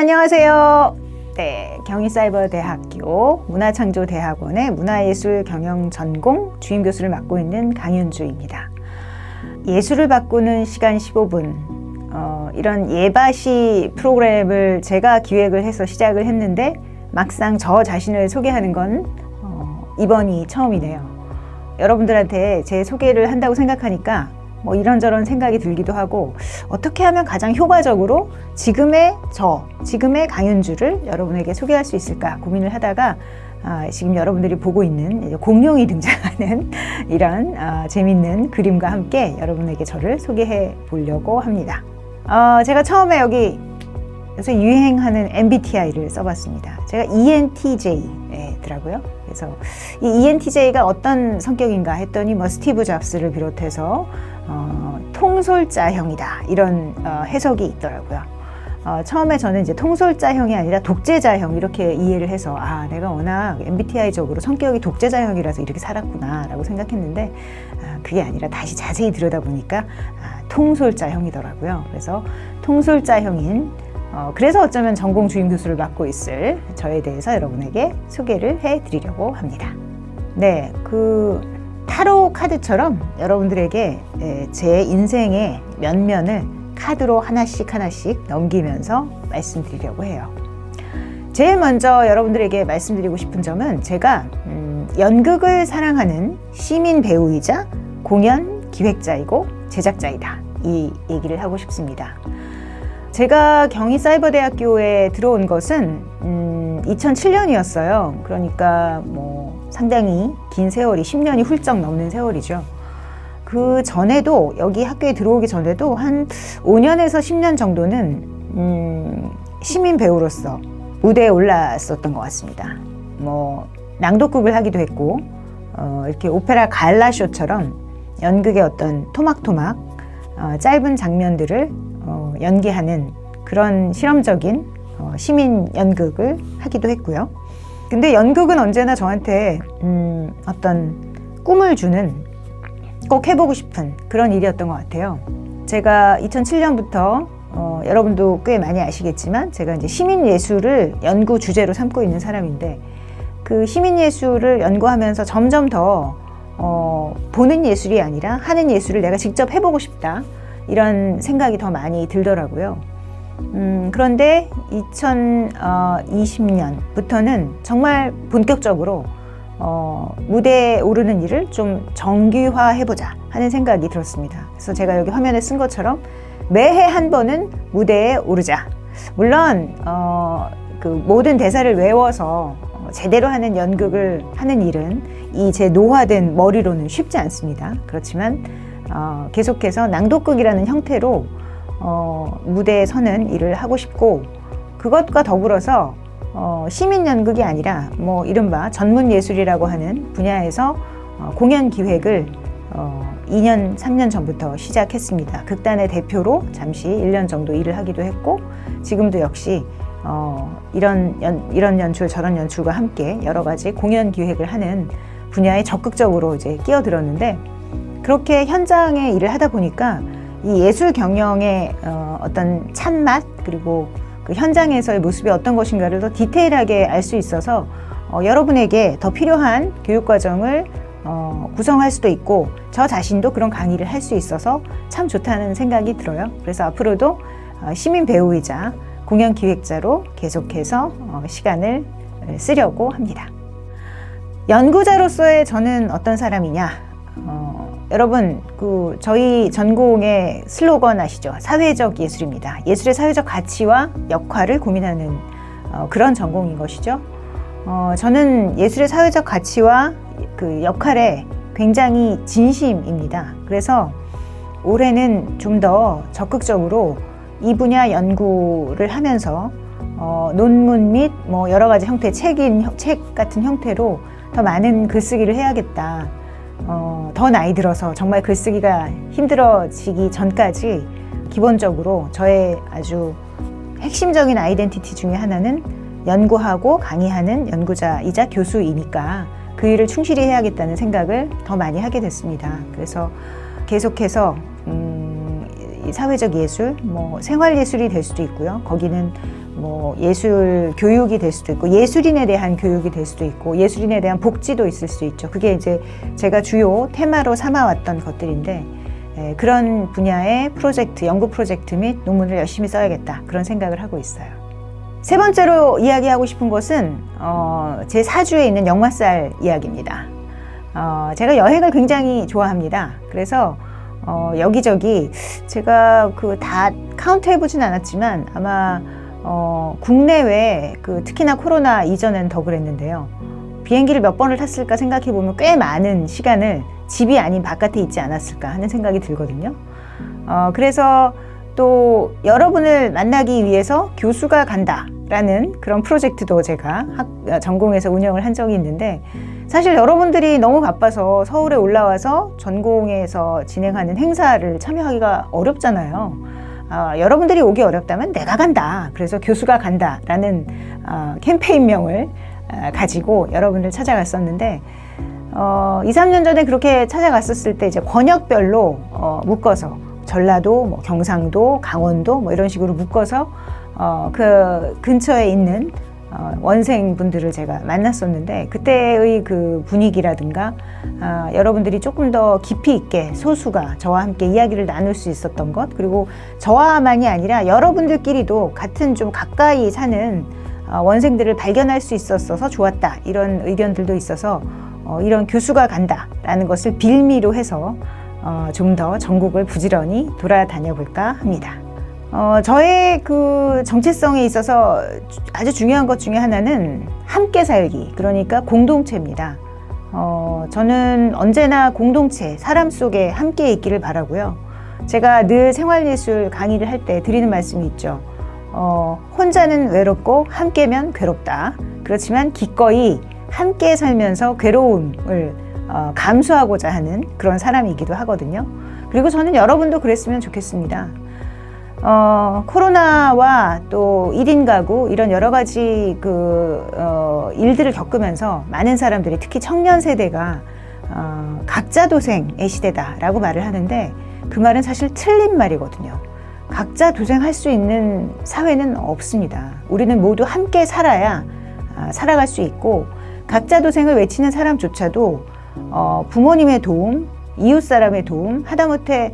안녕하세요. 네, 경희사이버대학교 문화창조대학원의 문화예술 경영 전공 주임교수를 맡고 있는 강윤주입니다. 예술을 바꾸는 시간 15분 이런 예바시 프로그램을 제가 기획을 해서 시작을 했는데 막상 저 자신을 소개하는 건 이번이 처음이네요. 여러분들한테 제 소개를 한다고 생각하니까 뭐 이런저런 생각이 들기도 하고 어떻게 하면 가장 효과적으로 지금의 강윤주를 여러분에게 소개할 수 있을까 고민을 하다가 지금 여러분들이 보고 있는 공룡이 등장하는 이런 재밌는 그림과 함께 여러분에게 저를 소개해 보려고 합니다. 제가 처음에 여기 요새 유행하는 MBTI를 써봤습니다. 제가 ENTJ더라고요. 그래서 이 ENTJ가 어떤 성격인가 했더니 뭐 스티브 잡스를 비롯해서 통솔자형이다 이런 해석이 있더라고요. 처음에 저는 이제 통솔자형이 아니라 독재자형 이렇게 이해를 해서 내가 워낙 MBTI적으로 성격이 독재자형이라서 이렇게 살았구나 라고 생각했는데 그게 아니라 다시 자세히 들여다보니까 통솔자형이더라고요. 그래서 통솔자형인 그래서 어쩌면 전공 주임 교수를 맡고 있을 저에 대해서 여러분에게 소개를 해드리려고 합니다. 네, 타로 카드처럼 여러분들에게 제 인생의 면면을 카드로 하나씩 넘기면서 말씀드리려고 해요. 제일 먼저 여러분들에게 말씀드리고 싶은 점은 제가 연극을 사랑하는 시민 배우이자 공연 기획자이고 제작자이다. 이 얘기를 하고 싶습니다. 제가 경희사이버대학교에 들어온 것은 2007년이었어요. 그러니까 뭐 상당히 긴 세월이 10년이 훌쩍 넘는 세월이죠. 그 전에도 여기 학교에 들어오기 전에도 한 5년에서 10년 정도는 시민 배우로서 무대에 올랐었던 것 같습니다. 뭐 낭독극을 하기도 했고 이렇게 오페라 갈라쇼처럼 연극의 어떤 토막토막 짧은 장면들을 연기하는 그런 실험적인 시민 연극을 하기도 했고요. 근데 연극은 언제나 저한테 어떤 꿈을 주는 꼭 해보고 싶은 그런 일이었던 것 같아요. 제가 2007년부터 여러분도 꽤 많이 아시겠지만 제가 이제 시민예술을 연구 주제로 삼고 있는 사람인데 그 시민예술을 연구하면서 점점 더 보는 예술이 아니라 하는 예술을 내가 직접 해보고 싶다. 이런 생각이 더 많이 들더라고요. 그런데 2020년부터는 정말 본격적으로 무대에 오르는 일을 좀 정규화해보자 하는 생각이 들었습니다. 그래서 제가 여기 화면에 쓴 것처럼 매해 한 번은 무대에 오르자. 물론 그 모든 대사를 외워서 제대로 하는 연극을 하는 일은 이 제 노화된 머리로는 쉽지 않습니다. 그렇지만 계속해서 낭독극이라는 형태로 무대에 서는 일을 하고 싶고 그것과 더불어서 시민 연극이 아니라 뭐 이른바 전문 예술이라고 하는 분야에서 공연 기획을 2년, 3년 전부터 시작했습니다. 극단의 대표로 잠시 1년 정도 일을 하기도 했고 지금도 역시 이런 연출 저런 연출과 함께 여러 가지 공연 기획을 하는 분야에 적극적으로 이제 끼어들었는데 그렇게 현장에 일을 하다 보니까 이 예술 경영의 어떤 참맛 그리고 그 현장에서의 모습이 어떤 것인가를 더 디테일하게 알 수 있어서 여러분에게 더 필요한 교육과정을 구성할 수도 있고 저 자신도 그런 강의를 할 수 있어서 참 좋다는 생각이 들어요. 그래서 앞으로도 시민 배우이자 공연 기획자로 계속해서 시간을 쓰려고 합니다. 연구자로서의 저는 어떤 사람이냐? 여러분, 저희 전공의 슬로건 아시죠? 사회적 예술입니다. 예술의 사회적 가치와 역할을 고민하는 그런 전공인 것이죠. 저는 예술의 사회적 가치와 그 역할에 굉장히 진심입니다. 그래서 올해는 좀 더 적극적으로 이 분야 연구를 하면서 논문 및 뭐 여러 가지 형태 책 같은 형태로 더 많은 글쓰기를 해야겠다. 더 나이 들어서 정말 글쓰기가 힘들어지기 전까지 기본적으로 저의 아주 핵심적인 아이덴티티 중에 하나는 연구하고 강의하는 연구자이자 교수이니까 그 일을 충실히 해야겠다는 생각을 더 많이 하게 됐습니다. 그래서 계속해서 이 사회적 예술, 뭐 생활 예술이 될 수도 있고요. 거기는 뭐 예술 교육이 될 수도 있고 예술인에 대한 교육이 될 수도 있고 예술인에 대한 복지도 있을 수 있죠. 그게 이제 제가 주요 테마로 삼아왔던 것들인데 그런 분야의 프로젝트, 연구 프로젝트 및 논문을 열심히 써야겠다 그런 생각을 하고 있어요. 세 번째로 이야기하고 싶은 것은 제 사주에 있는 역마살 이야기입니다. 제가 여행을 굉장히 좋아합니다. 그래서 여기저기 제가 다 카운트 해보진 않았지만 아마 국내외 특히나 코로나 이전엔 더 그랬는데요. 비행기를 몇 번을 탔을까 생각해보면 꽤 많은 시간을 집이 아닌 바깥에 있지 않았을까 하는 생각이 들거든요. 그래서 또 여러분을 만나기 위해서 교수가 간다라는 그런 프로젝트도 제가 전공에서 운영을 한 적이 있는데 사실 여러분들이 너무 바빠서 서울에 올라와서 전공에서 진행하는 행사를 참여하기가 어렵잖아요. 여러분들이 오기 어렵다면 내가 간다. 그래서 교수가 간다라는 캠페인명을 가지고 여러분들 찾아갔었는데 2, 3년 전에 그렇게 찾아갔었을 때 이제 권역별로 묶어서 전라도, 뭐 경상도, 강원도 뭐 이런 식으로 묶어서 그 근처에 있는 원생분들을 제가 만났었는데 그때의 그 분위기라든가 여러분들이 조금 더 깊이 있게 소수가 저와 함께 이야기를 나눌 수 있었던 것 그리고 저와만이 아니라 여러분들끼리도 같은 좀 가까이 사는 원생들을 발견할 수 있었어서 좋았다 이런 의견들도 있어서 이런 교수가 간다라는 것을 빌미로 해서 좀 더 전국을 부지런히 돌아다녀 볼까 합니다. 저의 그 정체성에 있어서 아주 중요한 것 중에 하나는 함께 살기, 그러니까 공동체입니다. 저는 언제나 공동체, 사람 속에 함께 있기를 바라고요. 제가 늘 생활예술 강의를 할 때 드리는 말씀이 있죠. 혼자는 외롭고 함께면 괴롭다. 그렇지만 기꺼이 함께 살면서 괴로움을 감수하고자 하는 그런 사람이기도 하거든요. 그리고 저는 여러분도 그랬으면 좋겠습니다. 코로나와 또 1인 가구 이런 여러 가지 일들을 겪으면서 많은 사람들이 특히 청년 세대가 각자 도생의 시대다라고 말을 하는데 그 말은 사실 틀린 말이거든요. 각자 도생할 수 있는 사회는 없습니다. 우리는 모두 함께 살아야 살아갈 수 있고 각자 도생을 외치는 사람조차도 부모님의 도움, 이웃 사람의 도움, 하다못해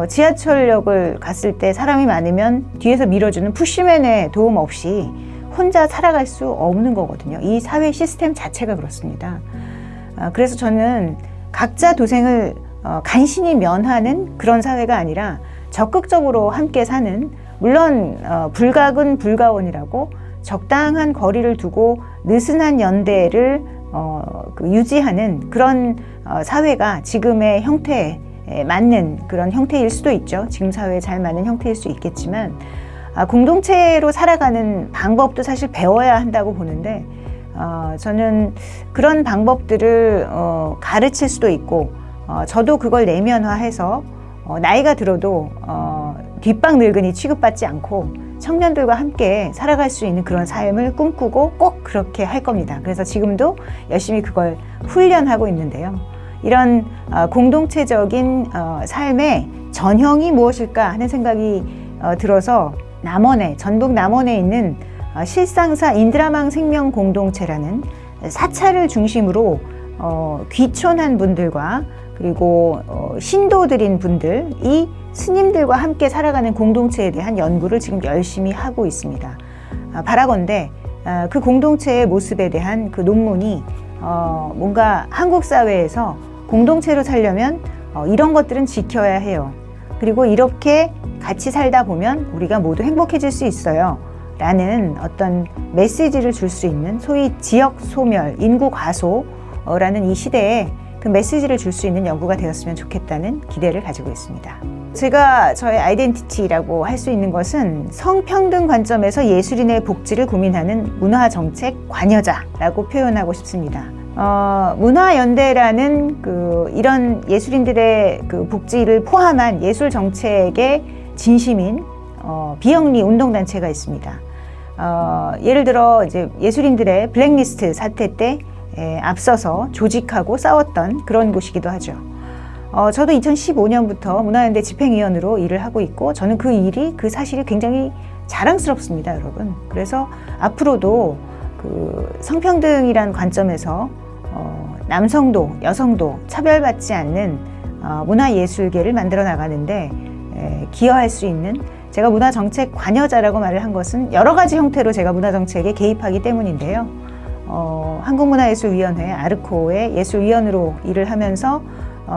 지하철역을 갔을 때 사람이 많으면 뒤에서 밀어주는 푸시맨의 도움 없이 혼자 살아갈 수 없는 거거든요. 이 사회 시스템 자체가 그렇습니다. 그래서 저는 각자 도생을 간신히 면하는 그런 사회가 아니라 적극적으로 함께 사는, 물론 불가근 불가원이라고 적당한 거리를 두고 느슨한 연대를 유지하는 그런 사회가 지금의 형태에 맞는 그런 형태일 수도 있죠. 지금 사회에 잘 맞는 형태일 수 있겠지만 공동체로 살아가는 방법도 사실 배워야 한다고 보는데 저는 그런 방법들을 가르칠 수도 있고 저도 그걸 내면화해서 나이가 들어도 뒷방 늙은이 취급받지 않고 청년들과 함께 살아갈 수 있는 그런 삶을 꿈꾸고 꼭 그렇게 할 겁니다. 그래서 지금도 열심히 그걸 훈련하고 있는데요. 이런 공동체적인 삶의 전형이 무엇일까 하는 생각이 들어서 전북 남원에 있는 실상사 인드라망 생명 공동체라는 사찰을 중심으로 귀촌한 분들과 그리고 신도들인 분들이 스님들과 함께 살아가는 공동체에 대한 연구를 지금 열심히 하고 있습니다. 바라건대 그 공동체의 모습에 대한 그 논문이 뭔가 한국 사회에서 공동체로 살려면 이런 것들은 지켜야 해요. 그리고 이렇게 같이 살다 보면 우리가 모두 행복해질 수 있어요. 라는 어떤 메시지를 줄 수 있는 소위 지역 소멸, 인구 과소라는 이 시대에 그 메시지를 줄 수 있는 연구가 되었으면 좋겠다는 기대를 가지고 있습니다. 제가 저의 아이덴티티라고 할 수 있는 것은 성평등 관점에서 예술인의 복지를 고민하는 문화정책 관여자라고 표현하고 싶습니다. 문화연대라는 이런 예술인들의 복지를 포함한 예술 정책의 진심인 비영리 운동단체가 있습니다. 예를 들어 이제 예술인들의 블랙리스트 사태 때 앞서서 조직하고 싸웠던 그런 곳이기도 하죠. 저도 2015년부터 문화연대 집행위원으로 일을 하고 있고 저는 그 사실이 굉장히 자랑스럽습니다, 여러분. 그래서 앞으로도 그 성평등이란 관점에서 남성도 여성도 차별받지 않는 문화예술계를 만들어 나가는데 기여할 수 있는, 제가 문화정책 관여자라고 말을 한 것은 여러 가지 형태로 제가 문화정책에 개입하기 때문인데요. 한국문화예술위원회 아르코의 예술위원으로 일을 하면서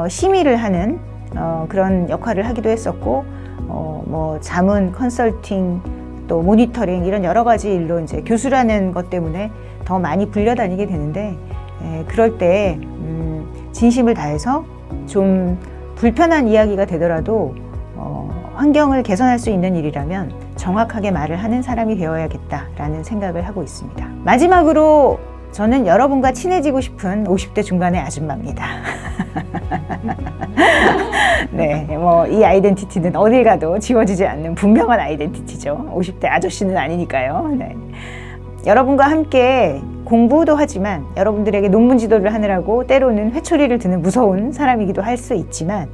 심의를 하는 그런 역할을 하기도 했었고, 뭐 자문, 컨설팅, 또 모니터링 이런 여러 가지 일로 이제 교수라는 것 때문에 더 많이 불려다니게 되는데, 그럴 때 진심을 다해서 좀 불편한 이야기가 되더라도 환경을 개선할 수 있는 일이라면 정확하게 말을 하는 사람이 되어야겠다라는 생각을 하고 있습니다. 마지막으로 저는 여러분과 친해지고 싶은 50대 중반의 아줌마입니다. 네, 뭐 이 아이덴티티는 어딜 가도 지워지지 않는 분명한 아이덴티티죠. 50대 아저씨는 아니니까요. 네. 여러분과 함께 공부도 하지만 여러분들에게 논문 지도를 하느라고 때로는 회초리를 드는 무서운 사람이기도 할 수 있지만,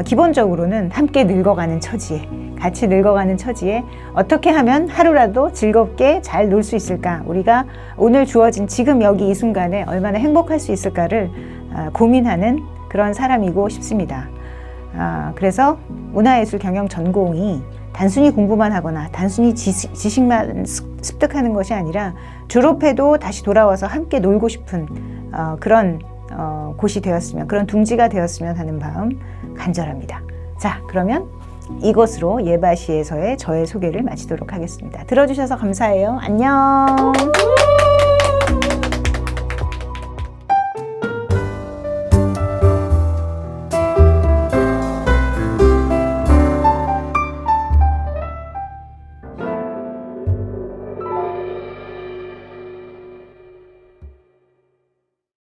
기본적으로는 함께 늙어가는 처지에, 같이 늙어가는 처지에 어떻게 하면 하루라도 즐겁게 잘 놀 수 있을까, 우리가 오늘 주어진 지금 여기 이 순간에 얼마나 행복할 수 있을까를 고민하는 그런 사람이고 싶습니다. 그래서 문화예술 경영 전공이 단순히 공부만 하거나 단순히 지식만 습득하는 것이 아니라 졸업해도 다시 돌아와서 함께 놀고 싶은 그런 곳이 되었으면, 그런 둥지가 되었으면 하는 마음 간절합니다. 자, 그러면 이것으로 예바시에서의 저의 소개를 마치도록 하겠습니다. 들어주셔서 감사해요. 안녕.